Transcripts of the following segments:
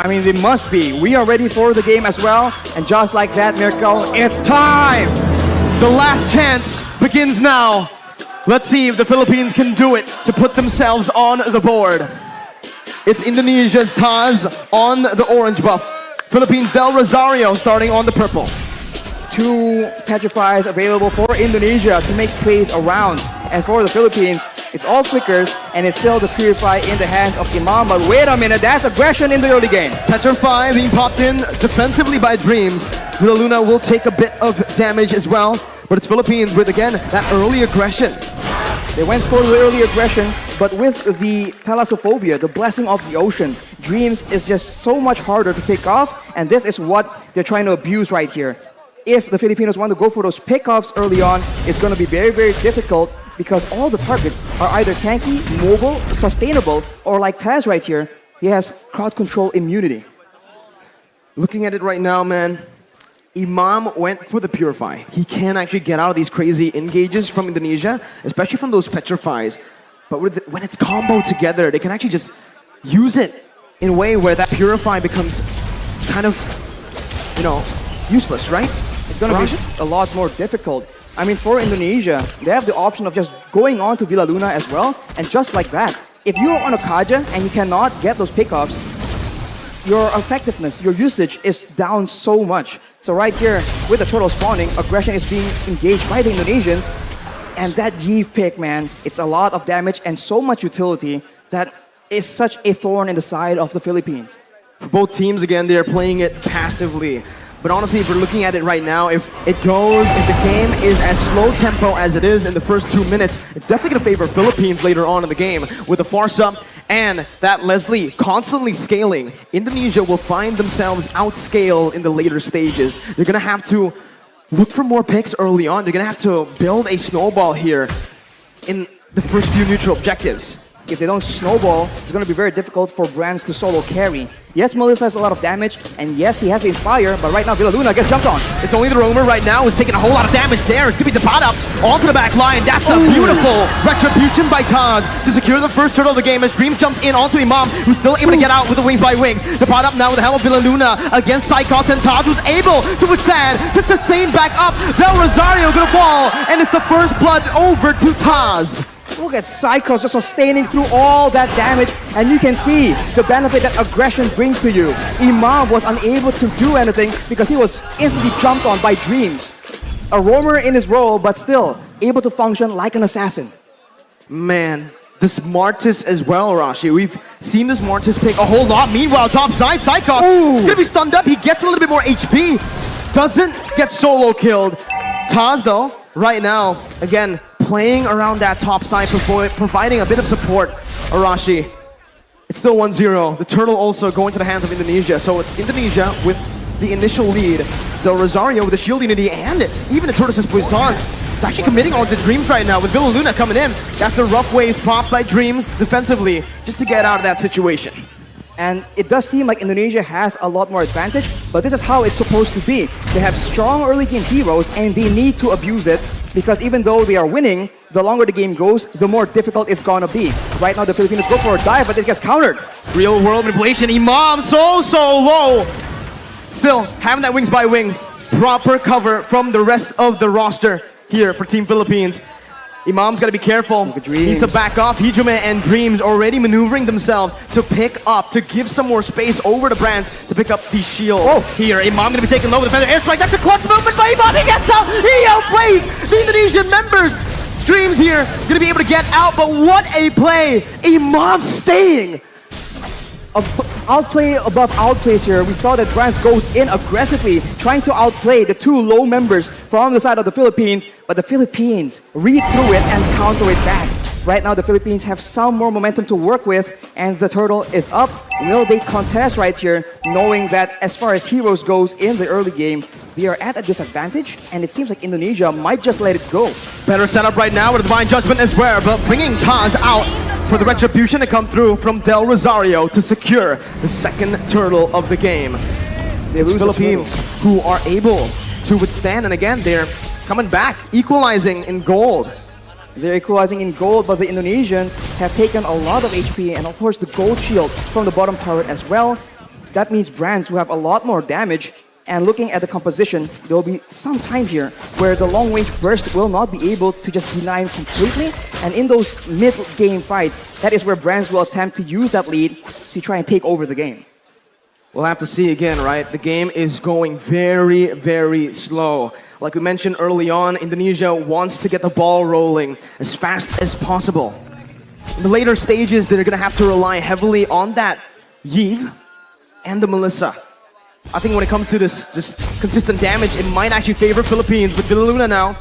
I mean, they must be. We are ready for the game as well. And just like that, Miracle, it's time! The last chance begins now. Let's see if the Philippines can do it to put themselves on the board. It's Indonesia's Taz on the orange buff. Philippines Del Rosario starting on the purple. 2 petrifies available for Indonesia to make plays around. And for the Philippines, it's all flickers, and it's still the Purify in the hands of Imam. But wait a minute, that's aggression in the early game. Petrify being popped in defensively by Dreams. Villa Luna will take a bit of damage as well. But it's Philippines with, again, that early aggression. They went for the early aggression, but with the Thalassophobia, the blessing of the ocean, Dreams is just so much harder to pick off, and this is what they're trying to abuse right here. If the Filipinos want to go for those pickoffs early on, it's going to be very, very difficult because all the targets are either tanky, mobile, sustainable, or like Taz right here, he has crowd control immunity. Looking at it right now, man, Imam went for the Purify. He can actually get out of these crazy engages from Indonesia, especially from those Petrifies. But when it's comboed together, they can actually just use it in a way where that Purify becomes kind of, useless, right? It's going to be a lot more difficult. I mean, for Indonesia, they have the option of just going on to Villa Luna as well, and just like that, if you're on a Kaja and you cannot get those pickoffs, your effectiveness, your usage is down so much. So right here, with the turtle spawning, aggression is being engaged by the Indonesians, and that Yeeve pick, man, it's a lot of damage and so much utility that is such a thorn in the side of the Philippines. For both teams, again, they're playing it passively. But honestly, if we're looking at it right now, if the game is as slow tempo as it is in the first 2 minutes, it's definitely going to favor Philippines later on in the game. With the Farsa and that Leslie constantly scaling, Indonesia will find themselves outscaled in the later stages. They're going to have to look for more picks early on. They're going to have to build a snowball here in the first few neutral objectives. If they don't snowball, it's going to be very difficult for Brands to solo carry. Yes, Melissa has a lot of damage, and yes, he has the Inspire, but right now Villa Luna gets jumped on. It's only the Roamer right now who's taking a whole lot of damage there. It's going to be the pot up onto the back line. That's a beautiful retribution by Taz to secure the first turtle of the game as Dream jumps in onto Imam, who's still able to get out with the wings by wings. The pot up now with the help of Villa Luna against Psychots, and Taz who's able to withstand, to sustain back up. Del Rosario going to fall, and it's the first blood over to Taz. Look at Psychos just sustaining through all that damage, and you can see the benefit that aggression brings to you. Imam was unable to do anything because he was instantly jumped on by Dreams. A roamer in his role, but still able to function like an assassin. Man, the Smartest as well, Rashi. We've seen this Smartest pick a whole lot. Meanwhile, top side, Psychos gonna be stunned up. He gets a little bit more HP. Doesn't get solo killed. Taz, though, right now, again, playing around that top side, providing a bit of support. Arashi, it's still 1-0. The turtle also going to the hands of Indonesia. So it's Indonesia with the initial lead. Del Rosario with the shield unity, and even the Tortoise's Puissance. It's actually committing on to Dreams right now with Villa Luna coming in. That's the rough waves popped by Dreams defensively just to get out of that situation. And it does seem like Indonesia has a lot more advantage, but this is how it's supposed to be. They have strong early game heroes, and they need to abuse it, because even though they are winning, the longer the game goes, the more difficult it's gonna be. Right now, the Filipinos go for a dive, but it gets countered. Real world manipulation. Imam so low. Still, having that wings by wings, proper cover from the rest of the roster here for Team Philippines. Imam's got to be careful. Needs to back off. Hijime and Dreams already maneuvering themselves to pick up, to give some more space over to Brands to pick up the shield. Here, Imam going to be taken low with the feather airstrike. That's a clutch movement by Imam. He gets out. He outplays the Indonesian members. Dreams here going to be able to get out, but what a play. Imam staying. Outplay above outplays here. We saw that Brands goes in aggressively, trying to outplay the two low members from the side of the Philippines, but the Philippines read through it and counter it back. Right now, the Philippines have some more momentum to work with, and the turtle is up. Will they contest right here, knowing that as far as heroes goes in the early game, they are at a disadvantage, and it seems like Indonesia might just let it go. Better setup right now with a Divine Judgment as well, but bringing Taz out for the retribution to come through from Del Rosario to secure the second turtle of the game. It's Philippines who are able to withstand, and again, they're coming back, equalizing in gold. They're equalizing in gold, but the Indonesians have taken a lot of HP, and of course the gold shield from the bottom turret as well. that means brands who have a lot more damage. And looking at the composition, there will be some time here where the long-range burst will not be able to just deny him completely. And in those mid-game fights, that is where brands will attempt to use that lead to try and take over the game. We'll have to see again, right? The game is going very, very slow. Like we mentioned early on, Indonesia wants to get the ball rolling as fast as possible. In the later stages, they're going to have to rely heavily on that Yves and the Melissa. I think when it comes to this just consistent damage, it might actually favor Philippines. With Villaluna now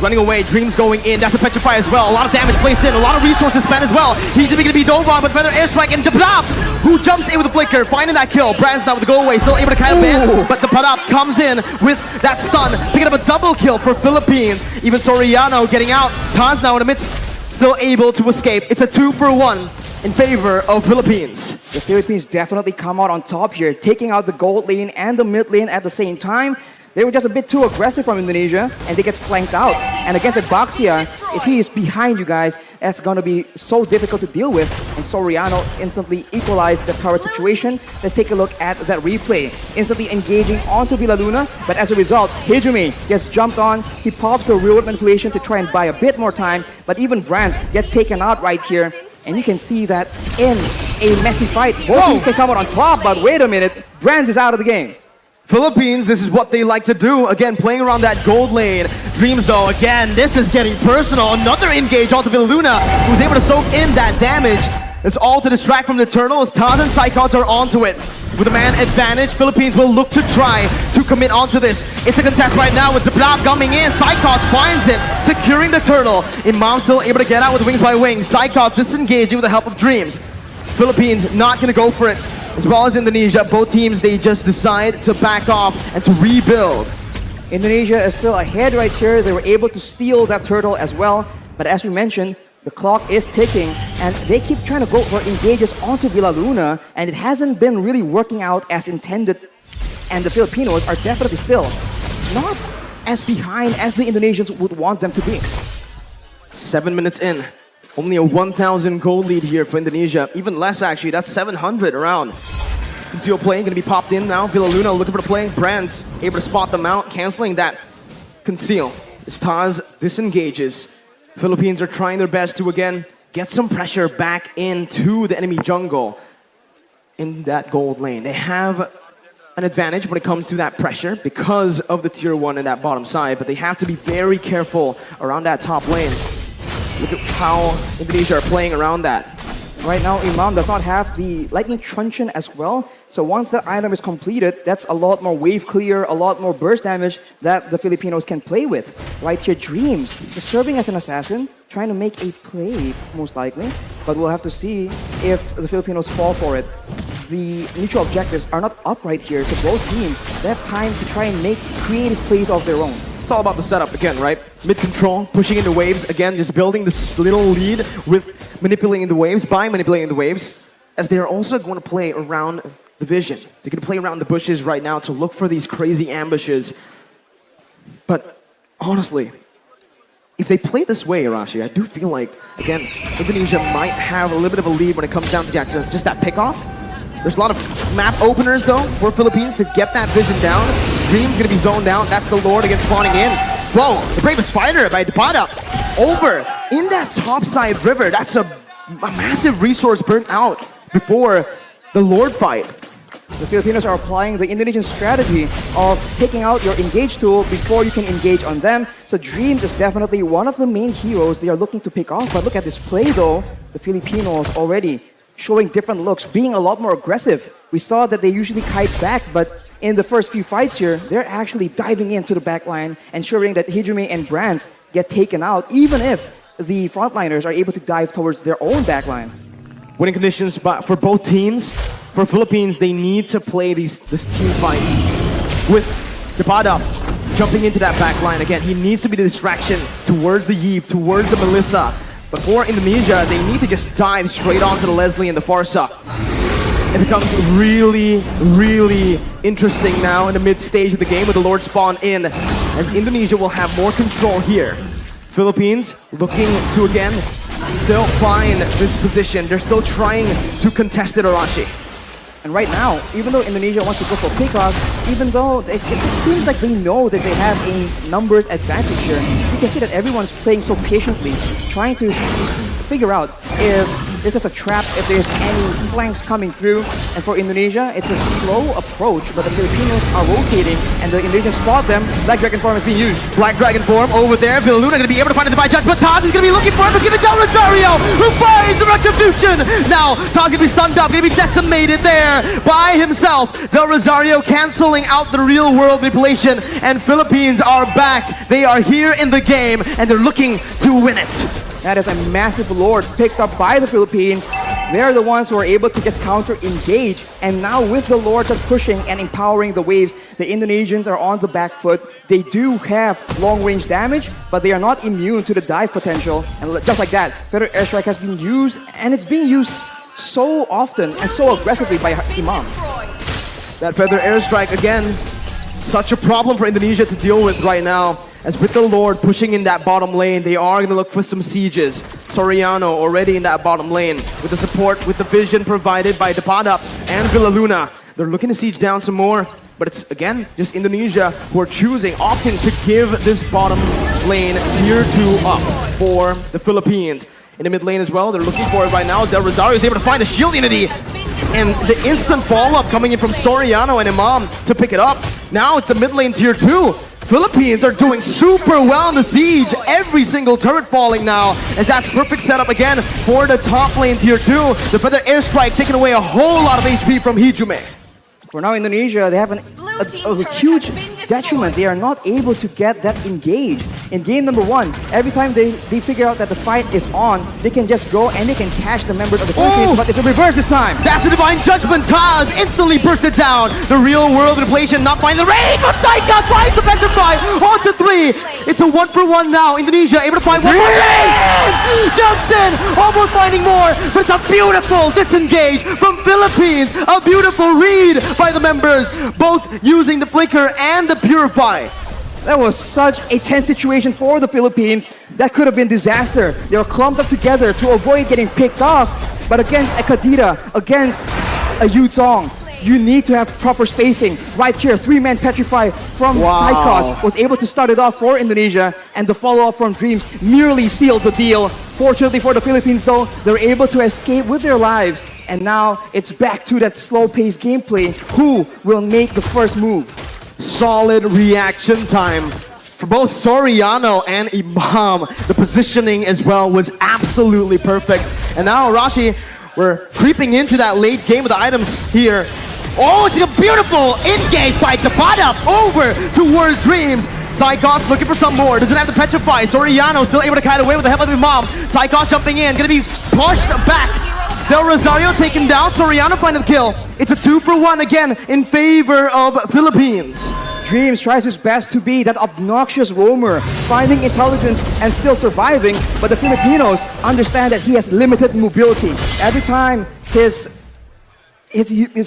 running away, Dreams going in. That's a Petrify as well. A lot of damage placed in, a lot of resources spent as well. He's going to be dove on, but Feather Airstrike and Dabrab, who jumps in with the flicker, finding that kill. Brand's now with the go away, still able to kind of ban, but the Dabrab comes in with that stun, picking up a double kill for Philippines. Even Soriano getting out. Taz now in the midst, still able to escape. It's a 2-for-1. In favor of Philippines. The Philippines definitely come out on top here, taking out the gold lane and the mid lane at the same time. They were just a bit too aggressive from Indonesia, and they get flanked out. And against Baxia, if he is behind you guys, that's going to be so difficult to deal with. And Soriano instantly equalized the current situation. Let's take a look at that replay. Instantly engaging onto Villaluna, but as a result, Hijumi gets jumped on. He pops the real manipulation to try and buy a bit more time, but even Brands gets taken out right here. And you can see that in a messy fight, both teams can come out on top, but wait a minute, Brands is out of the game. Philippines, this is what they like to do. Again, playing around that gold lane. Dreams, though, again, this is getting personal. Another engage onto Villaluna, who's able to soak in that damage. It's all to distract from the turtle as Taz and Psychots are onto it. With a man advantage, Philippines will look to try to commit onto this. It's a contest right now with Dabrab coming in. Psychots finds it, securing the turtle. Imam still able to get out with wings by wings. Psychots disengaging with the help of Dreams. Philippines not going to go for it. As well as Indonesia, both teams, they just decide to back off and to rebuild. Indonesia is still ahead right here. They were able to steal that turtle as well. But as we mentioned, the clock is ticking, and they keep trying to go for engages onto Villaluna, and it hasn't been really working out as intended. And the Filipinos are definitely still not as behind as the Indonesians would want them to be. 7 minutes in. Only a 1,000 gold lead here for Indonesia. Even less, actually. That's 700 around. Conceal play going to be popped in now. Villaluna looking for the play. Brands able to spot them out, canceling that conceal. As Taz disengages, Philippines are trying their best to, again, get some pressure back into the enemy jungle in that gold lane. They have an advantage when it comes to that pressure because of the tier 1 in that bottom side, but they have to be very careful around that top lane. Look at how Indonesia are playing around that. Right now, Imam does not have the Lightning Truncheon as well. So once that item is completed, that's a lot more wave clear, a lot more burst damage that the Filipinos can play with. Right here, Dreams is serving as an assassin, trying to make a play, most likely. But we'll have to see if the Filipinos fall for it. The neutral objectives are not up right here, so both teams, they have time to try and make creative plays of their own. It's all about the setup again, right? Mid-control, pushing into waves. Again, just building this little lead with manipulating the waves, by manipulating the waves, as they're also going to play around the vision. They're going to play around the bushes right now to look for these crazy ambushes. But honestly, if they play this way, Arashi, I do feel like, again, Indonesia might have a little bit of a lead when it comes down to just that pickoff. There's a lot of map openers, though, for Philippines to get that vision down. Dream's going to be zoned out. That's the Lord against spawning in. Whoa, the bravest fighter by Dapada. Over in that topside river. That's a massive resource burnt out before the Lord fight. The Filipinos are applying the Indonesian strategy of taking out your engage tool before you can engage on them. So Dreams is definitely one of the main heroes they are looking to pick off. But look at this play, though. The Filipinos already showing different looks, being a lot more aggressive. We saw that they usually kite back, but in the first few fights here, they're actually diving into the backline, ensuring that Hijumi and Brands get taken out, even if the frontliners are able to dive towards their own backline. Winning conditions for both teams. For Philippines, they need to play this team fight with Dapada jumping into that backline. Again, he needs to be the distraction towards the Yves, towards the Melissa. But for Indonesia, they need to just dive straight onto the Leslie and the Farsa. It becomes really, really interesting now in the mid-stage of the game with the Lord spawn in, as Indonesia will have more control here. Philippines looking to, again, still find this position. They're still trying to contest it, Arashi. And right now, even though Indonesia wants to go for pickoff, even though it seems like they know that they have a numbers advantage here, you can see that everyone's playing so patiently, trying to figure out if this is a trap, if there's any flanks coming through. And for Indonesia, it's a slow approach, but the Filipinos are rotating, and the Indonesians spot them. Black Dragon form is being used. Black Dragon form over there. Villaluna going to be able to find the divine judge, but Taz is going to be looking for it, but give it down Rosario, who finds the retribution. Now, Taz going to be stunned up, going to be decimated there by himself. Del Rosario canceling out the real world manipulation, and Philippines are back. They are here in the game, and they're looking to win it. That is a massive lord picked up by the Philippines. They're the ones who are able to just counter-engage. And now with the lord just pushing and empowering the waves, the Indonesians are on the back foot. They do have long-range damage, but they are not immune to the dive potential. And just like that, Feather Airstrike has been used, and it's being used so often and so aggressively by Imam. That Feather Airstrike, again, such a problem for Indonesia to deal with right now. As with the Lord pushing in that bottom lane, they are going to look for some sieges. Soriano already in that bottom lane with the support, with the vision provided by Depadap and Villaluna. They're looking to siege down some more, but it's, again, just Indonesia who are choosing, opting to give this bottom lane tier 2 up for the Philippines. In the mid lane as well, they're looking for it right now. Del Rosario is able to find the shield unity. And the instant follow-up coming in from Soriano and Imam to pick it up. Now it's the mid lane tier 2. Philippines are doing super well in the siege. Every single turret falling now, as that's perfect setup again for the top lane tier 2. The Feather Airstrike taking away a whole lot of HP from Hijume. For now, Indonesia, they have a huge detriment. They are not able to get that engage. In game number 1, every time they figure out that the fight is on, they can just go and they can catch the members of the Philippines, but it's a reverse this time. That's the Divine Judgment. Taz instantly bursted down. The real world inflation not finding the range, but Saika finds the Petrify. On to 3. It's a 1-for-1 now. Indonesia able to find one more. Jumps in, almost finding more, but it's a beautiful disengage from Philippines. A beautiful read by the members, both using the Flicker and the Purify. That was such a tense situation for the Philippines. That could have been disaster. They were clumped up together to avoid getting picked off. But against a Kadira, against a Yutong, you need to have proper spacing. Right here, 3-man Petrify from Psychos was able to start it off for Indonesia, and the follow-up from Dreams nearly sealed the deal. Fortunately for the Philippines though, they're able to escape with their lives. And now it's back to that slow-paced gameplay. Who will make the first move? Solid reaction time for both Soriano and Imam. The positioning as well was absolutely perfect. And now Rashi, we're creeping into that late game with the items here. Oh, it's a beautiful engage by Depadap over towards Dreams. Psychos looking for some more. Doesn't have the Petrify. Soriano still able to kite away with the help of Imam. Psychos jumping in. Gonna be pushed back. Del Rosario taken down. Soriano finding the kill. It's a 2-for-1 again in favor of Philippines. Dreams tries his best to be that obnoxious roamer, finding intelligence and still surviving, but the Filipinos understand that he has limited mobility. Every time his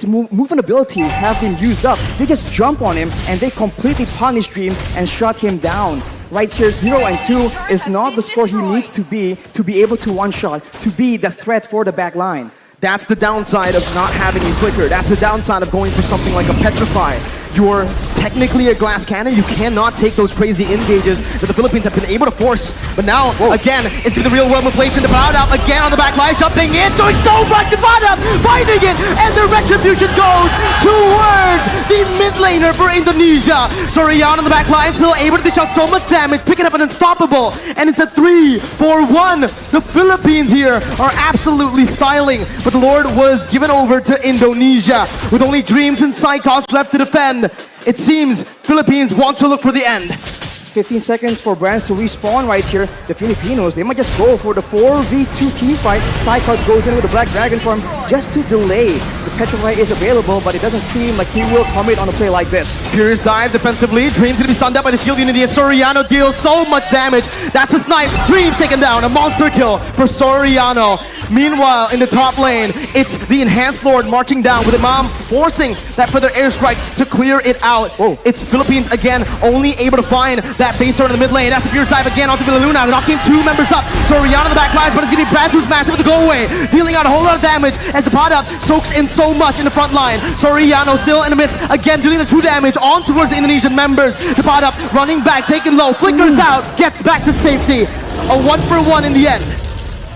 movement abilities have been used up, they just jump on him and they completely punish Dreams and shut him down. Right here, 0 and 2 is not the score he needs to be able to one-shot, to be the threat for the back line. That's the downside of not having a Flicker. That's the downside of going for something like a Petrify. You're technically a glass cannon. You cannot take those crazy engages that the Philippines have been able to force. But now, again, it's been the real world inflation. Depadap again on the back line, jumping in, doing so much. Depadap finding it, and the retribution goes towards the mid laner for Indonesia. Soriano on the back line, still able to dish out so much damage, picking up an unstoppable, and it's a 3-for-1. The Philippines here are absolutely styling, but the Lord was given over to Indonesia with only Dreams and Psychos left to defend. It seems Philippines want to look for the end. 15 seconds for brands to respawn right here. The Filipinos, they might just go for the 4v2 team fight. Psychos goes in with the Black Dragon form just to delay. The Petrify is available, but it doesn't seem like he will commit on a play like this. Furious dive defensively. Dreams gonna be stunned up by the shield unity. Soriano deals so much damage. That's a snipe. Dreams taken down. A monster kill for Soriano. Meanwhile, in the top lane, it's the Enhanced Lord marching down with Imam forcing that further airstrike to clear it out. Whoa. It's Philippines again, only able to find that base turret in the mid lane. That's the Fierce Dive again onto Villaluna, knocking 2 members up. Soriano in the back lines, but it's going to be Brad who's massive with the go away, dealing out a whole lot of damage as the pot up soaks in so much in the front line. Soriano still in the midst, again dealing the true damage on towards the Indonesian members. The pot up running back, taking low, flickers out, gets back to safety. A 1-for-1 in the end.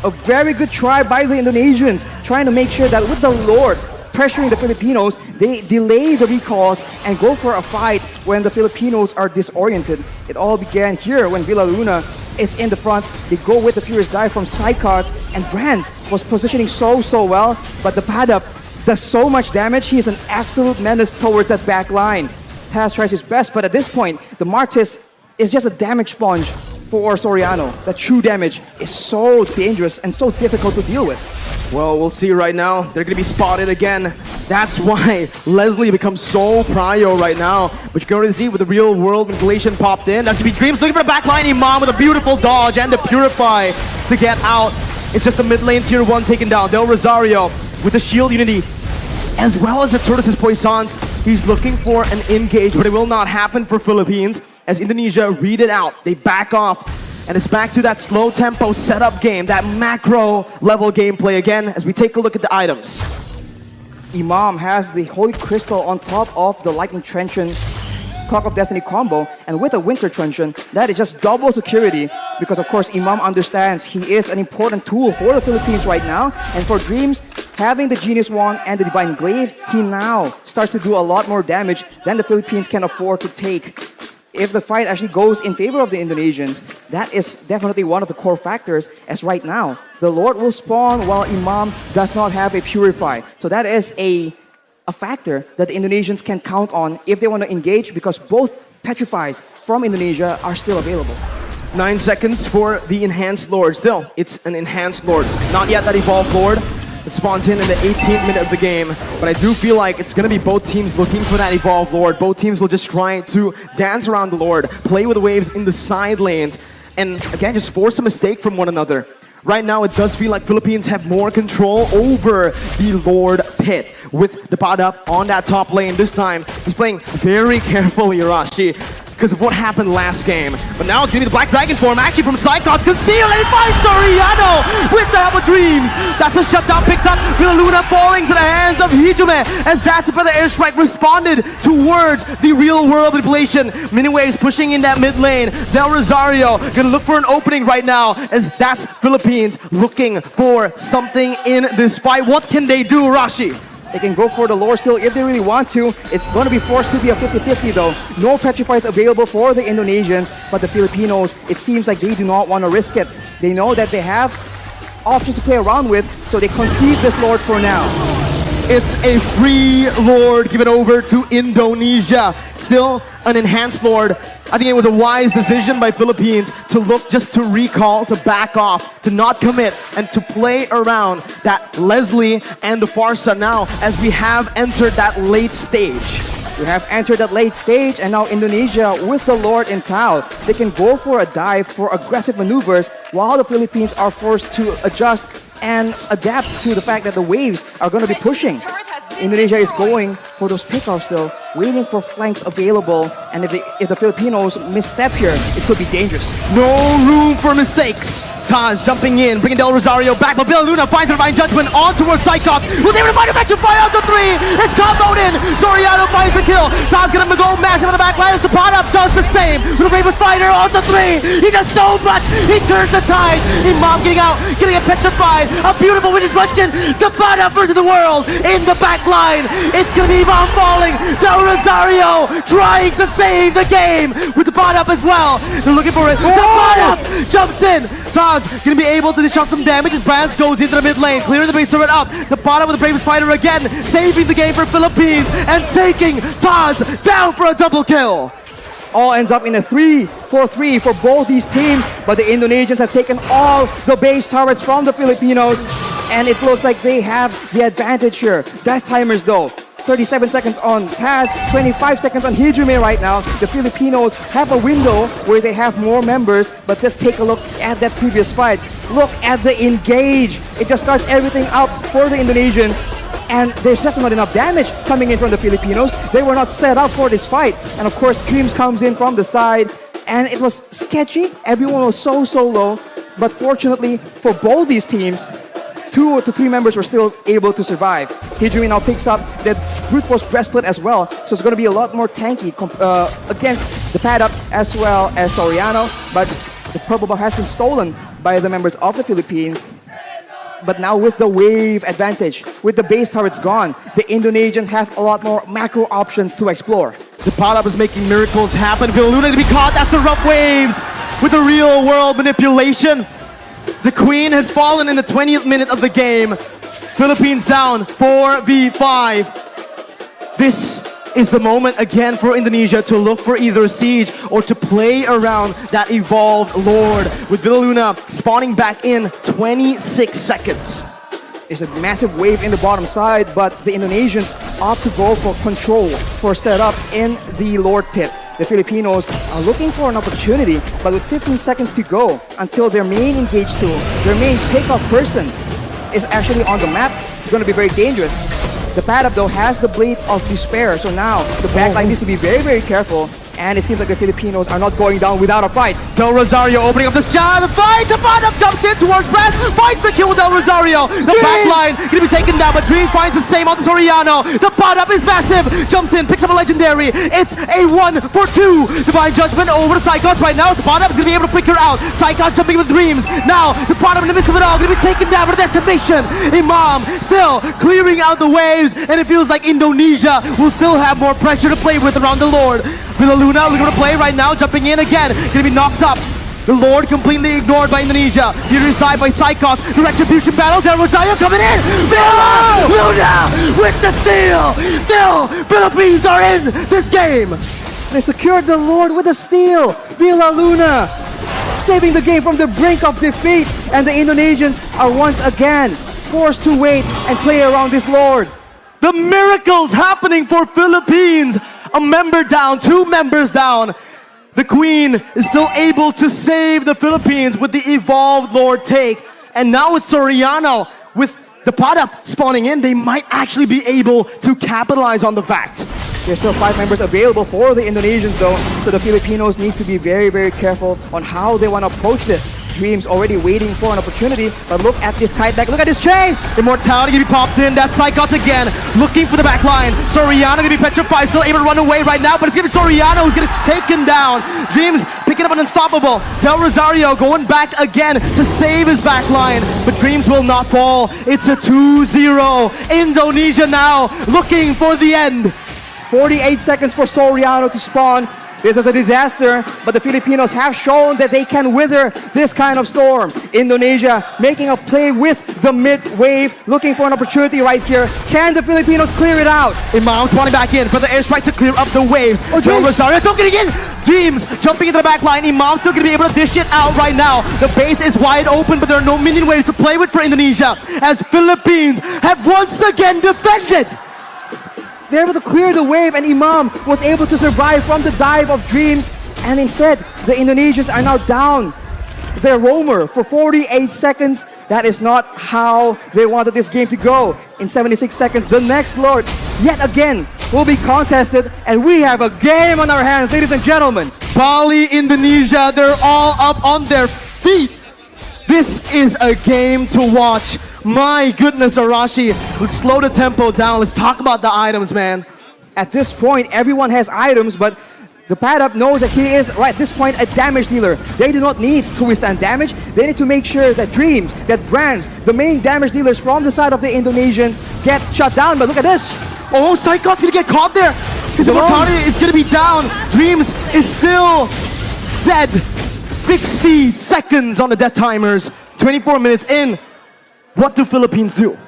A very good try by the Indonesians, trying to make sure that with the Lord pressuring the Filipinos, they delay the recalls and go for a fight when the Filipinos are disoriented. It all began here when Villaluna is in the front. They go with the Furious Dive from sidecards, and Brands was positioning so well, but the Padap does so much damage. He is an absolute menace towards that back line. Taz tries his best, but at this point, the Martis is just a damage sponge for Soriano. That true damage is so dangerous and so difficult to deal with. Well, we'll see right now. They're going to be spotted again. That's why Leslie becomes so prio right now. But you can already see with the real world manipulation popped in. That's going to be Dreams looking for the backline. Imam with a beautiful dodge and the Purify to get out. It's just the mid lane tier 1 taken down. Del Rosario with the shield unity, as well as the Tortoise's Poissons. He's looking for an engage, but it will not happen for Philippines as Indonesia read it out. They back off, and it's back to that slow tempo setup game, that macro level gameplay again as we take a look at the items. Imam has the Holy Crystal on top of the Lightning Truncheon Clock of Destiny combo, and with a Winter Truncheon, that is just double security because of course Imam understands he is an important tool for the Philippines right now, and for Dreams, having the Genius Wand and the Divine Glaive, he now starts to do a lot more damage than the Philippines can afford to take. If the fight actually goes in favor of the Indonesians, that is definitely one of the core factors, as right now, the Lord will spawn while Imam does not have a Purify. So that is a factor that the Indonesians can count on if they want to engage, because both Petrifies from Indonesia are still available. 9 seconds for the Enhanced Lord. Still, it's an Enhanced Lord. Not yet that Evolved Lord. It spawns in the 18th minute of the game, but I do feel like it's going to be both teams looking for that Evolved Lord. Both teams will just try to dance around the Lord, play with the waves in the side lanes, and again, just force a mistake from one another. Right now, it does feel like Philippines have more control over the Lord pit with the Padap on that top lane. This time, he's playing very carefully, Irashi, because of what happened last game. But now it's going to be the Black Dragon form, actually from Cyclops, concealed, and he finds Soriano with the help of Dreams. That's a shutdown picked up. Villaluna falling to the hands of Hijume as that further airstrike responded towards the real world manipulation. Miniwaves pushing in that mid lane. Del Rosario gonna look for an opening right now as that's Philippines looking for something in this fight. What can they do, Rashi? They can go for the lore steal if they really want to. It's going to be forced to be a 50-50 though. No Petrifies available for the Indonesians, but the Filipinos, it seems like they do not want to risk it. They know that they have options to play around with, so they concede this Lord for now. It's a free Lord given over to Indonesia. Still an Enhanced Lord. I think it was a wise decision by Philippines to look just to recall, to back off, to not commit, and to play around that Leslie and the Farsa now as we have entered that late stage. We have entered that late stage, and now Indonesia with the Lord in tow. They can go for a dive for aggressive maneuvers while the Philippines are forced to adjust and adapt to the fact that the waves are going to be pushing. Indonesia is going for those pickoffs though, waiting for flanks available, and if the Filipinos misstep here, it could be dangerous. No room for mistakes. Taz jumping in, bringing Del Rosario back, but Villaluna finds the Divine Judgment on towards Cyclops. Will they find a Petrify out to 3? It's comboed in. Soriano finds the kill. Taz gonna go massive on the back line as the pot up does the same. With the Raven Spider on to 3. He does so much. He turns the tide. Imam getting out, getting a Petrified. A beautiful winning question. The pot up versus the world in the back line. It's gonna be Imam falling. Del Rosario trying to save the game with the pot up as well. They're looking for it. The pot up jumps in. Taz gonna be able to dish out some damage as Brands goes into the mid lane, clearing the base turret up. The bottom with the Brave Spider again, saving the game for Philippines and taking Taz down for a double kill. All ends up in a 3-4-3 for both these teams, but the Indonesians have taken all the base turrets from the Filipinos, and it looks like they have the advantage here. Death timers though, 37 seconds on Taz, 25 seconds on Hijime right now. The Filipinos have a window where they have more members, but just take a look at that previous fight. Look at the engage. It just starts everything up for the Indonesians. And there's just not enough damage coming in from the Filipinos. They were not set up for this fight. And of course, Dreams comes in from the side. And it was sketchy. Everyone was so low. But fortunately for both these teams, 2 to 3 members were still able to survive. Hijumi now picks up the brute force breastplate as well. So it's going to be a lot more tanky against the pad up as well as Soriano. But the purple buff has been stolen by the members of the Philippines. But now with the wave advantage, with the base turrets gone, the Indonesians have a lot more macro options to explore. The pot-up is making miracles happen. Villaluna to be caught after rough waves with a real world manipulation. The Queen has fallen in the 20th minute of the game. Philippines down 4v5. This is the moment again for Indonesia to look for either a siege or to play around that evolved Lord, with Villaluna spawning back in 26 seconds. There's a massive wave in the bottom side, but the Indonesians opt to go for control, for setup in the Lord pit. The Filipinos are looking for an opportunity, but with 15 seconds to go until their main engage tool, their main pick-off person is actually on the map, it's going to be very dangerous. The pad up though has the Blade of Despair, so now the backline needs to be very careful. And it seems like the Filipinos are not going down without a fight. Del Rosario opening up the shot, the fight! The bottom jumps in towards Brad, finds the kill with Del Rosario. The backline gonna be taken down, but Dreams finds the same on the Soriano. The bottom is massive, jumps in, picks up a legendary. It's a 1 for 2. Divine Judgment over to Psychos right now. The bottom is gonna be able to pick her out. Psychos jumping with Dreams. Now, the bottom in the midst of it all, gonna be taken down for the decimation. Imam still clearing out the waves, and it feels like Indonesia will still have more pressure to play with around the Lord. Villaluna looking to play right now, jumping in again, gonna be knocked up. The Lord completely ignored by Indonesia. Leader is died by Psychos. The retribution battle, Del Rosario coming in. Villaluna with the steal. Still, Philippines are in this game. They secured the Lord with a steal. Villaluna saving the game from the brink of defeat. And the Indonesians are once again forced to wait and play around this Lord. The miracles happening for Philippines. A member down, 2 members down. The Queen is still able to save the Philippines with the evolved Lord take. And now with Soriano, with the pot-up spawning in, they might actually be able to capitalize on the fact. There's still 5 members available for the Indonesians though, so the Filipinos needs to be very careful on how they want to approach this. Dreams already waiting for an opportunity, but look at this kite back, look at this chase! Immortality gonna be popped in, that's Psychos again, looking for the back line. Soriano gonna be petrified, still able to run away right now, but it's gonna be Soriano who's gonna take him down. Dreams picking up an unstoppable. Del Rosario going back again to save his back line, but Dreams will not fall. It's a 2-0. Indonesia now looking for the end. 48 seconds for Soriano to spawn. This is a disaster, but the Filipinos have shown that they can wither this kind of storm. Indonesia making a play with the mid-wave, looking for an opportunity right here. Can the Filipinos clear it out? Imam spawning back in for the airstrike to clear up the waves. Del Rosario still getting in. Dreams jumping into the back line. Imam still going to be able to dish it out right now. The base is wide open, but there are no minion waves to play with for Indonesia, as Philippines have once again defended. They're able to clear the wave, and Imam was able to survive from the dive of Dreams. And instead, the Indonesians are now down their roamer for 48 seconds. That is not how they wanted this game to go. In 76 seconds, the next Lord, yet again, will be contested. And we have a game on our hands, ladies and gentlemen. Bali, Indonesia, they're all up on their feet. This is a game to watch. My goodness, Arashi. Let's slow the tempo down. Let's talk about the items, man. At this point, everyone has items, but the pad-up knows that he is, right at this point, a damage dealer. They do not need to withstand damage. They need to make sure that Dreams, that Brands, the main damage dealers from the side of the Indonesians get shut down. But look at this. Oh, Psychos gonna get caught there. His immortality is gonna be down. Dreams is still dead. 60 seconds on the death timers. 24 minutes in. What do Philippines do?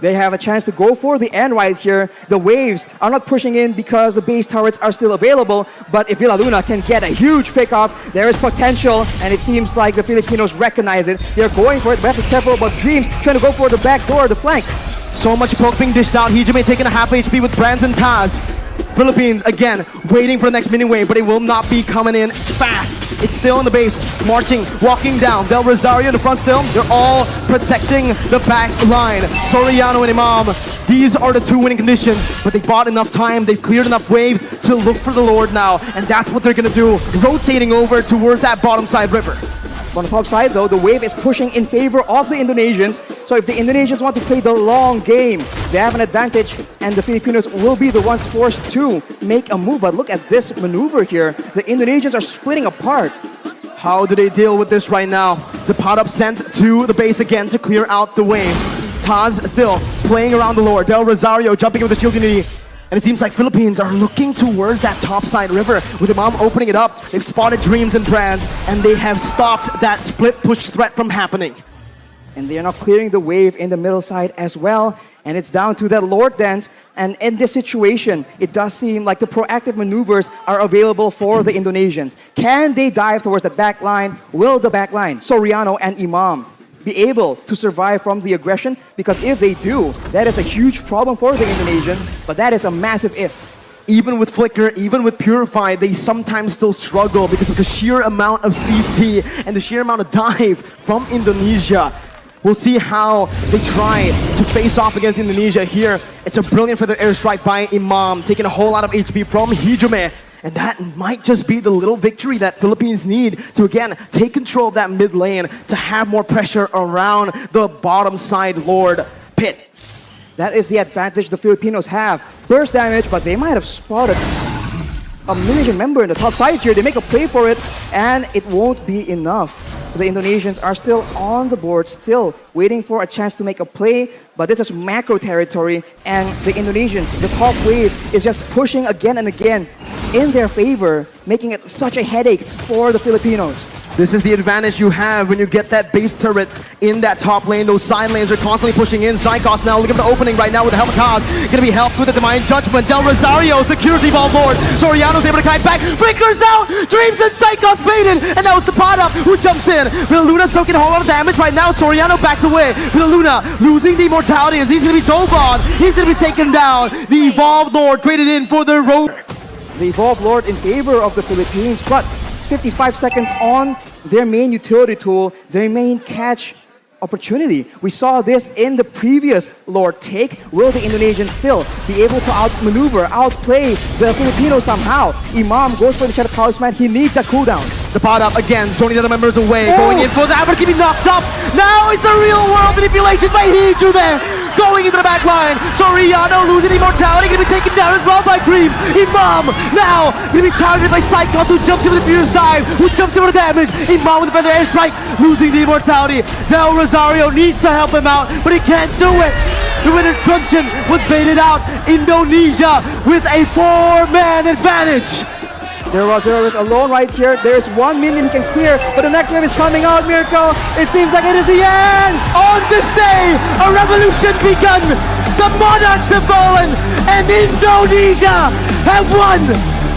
They have a chance to go for the end right here. The waves are not pushing in because the base turrets are still available. But if Villaluna can get a huge pickoff, there is potential. And it seems like the Filipinos recognize it. They're going for it. We have to be careful about Dreams trying to go for the back door, the flank. So much poke being dished out. Hijime taking a half HP with Brands and Taz. Philippines, again, waiting for the next mini wave, but it will not be coming in fast. It's still in the base, marching, walking down. Del Rosario in the front still. They're all protecting the back line. Soriano and Imam, these are the two winning conditions, but they bought enough time. They've cleared enough waves to look for the Lord now, and that's what they're going to do, rotating over towards that bottom side river. On the top side, though, the wave is pushing in favor of the Indonesians. So if the Indonesians want to play the long game, they have an advantage, and the Filipinos will be the ones forced to make a move. But look at this maneuver here. The Indonesians are splitting apart. How do they deal with this right now? The pot up sent to the base again to clear out the waves. Taz still playing around the lore. Del Rosario jumping with the shield unity. And it seems like Philippines are looking towards that topside river with Imam opening it up. They've spotted Dreams and Brands, and they have stopped that split push threat from happening. And they are now clearing the wave in the middle side as well. And it's down to that Lord dance. And in this situation, it does seem like the proactive maneuvers are available for the Indonesians. Can they dive towards that back line? Will the back line, Soriano and Imam, be able to survive from the aggression? Because if they do, that is a huge problem for the Indonesians, but that is a massive if. Even with Flicker, even with Purify, they sometimes still struggle because of the sheer amount of CC and the sheer amount of dive from Indonesia. We'll see how they try to face off against Indonesia here. It's a brilliant feather airstrike by Imam, taking a whole lot of HP from Hijime. And that might just be the little victory that Philippines need to, again, take control of that mid lane to have more pressure around the bottom side Lord pit. That is the advantage the Filipinos have. Burst damage, but they might have spotted a Malaysian member in the top side here. They make a play for it, and it won't be enough. The Indonesians are still on the board, still waiting for a chance to make a play, but this is macro territory, and the Indonesians, the top wave, is just pushing again and again in their favor, making it such a headache for the Filipinos. This is the advantage you have when you get that base turret in that top lane. Those side lanes are constantly pushing in. Psychos now looking for the opening right now with the Helmet Cause. Gonna be helped with the Divine Judgment. Del Rosario secures the Evolve Lord. Soriano's able to kite back. Flickers out! Dreams and Psychos baited! And that was the pot up who jumps in. Luna soaking a whole lot of damage right now. Soriano backs away. Luna losing the immortality as he's gonna be dove on. He's gonna be taken down. The Evolve Lord traded in for the road. The Evolve Lord in favor of the Philippines, but it's 55 seconds on their main utility tool, their main catch opportunity. We saw this in the previous Lord take. Will the Indonesians still be able to outmaneuver, outplay the Filipinos somehow? Imam goes for the Shadow Talisman. He needs that cooldown. The pot up again, zoning the other members away, going in for that, but keeping knocked up. Now it's the real world manipulation by Hijime, going into the back line. Soriano losing immortality, gonna be taken down as well by Dreams. Imam now gonna be targeted by Psychos, who jumps in with the fierce dive, who jumps in with the damage. Imam with the feather airstrike, losing the immortality. Del Rosario needs to help him out, but he can't do it. The winner Truncheon was baited out. Indonesia with a 4-man advantage. There was alone right here. There's 1 minion he can clear, but the next wave is coming out. Miracle. It seems like it is the end. On this day, a revolution begun. The monarchs have fallen, and Indonesia have won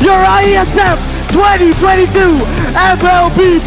your iesf2022 MLB.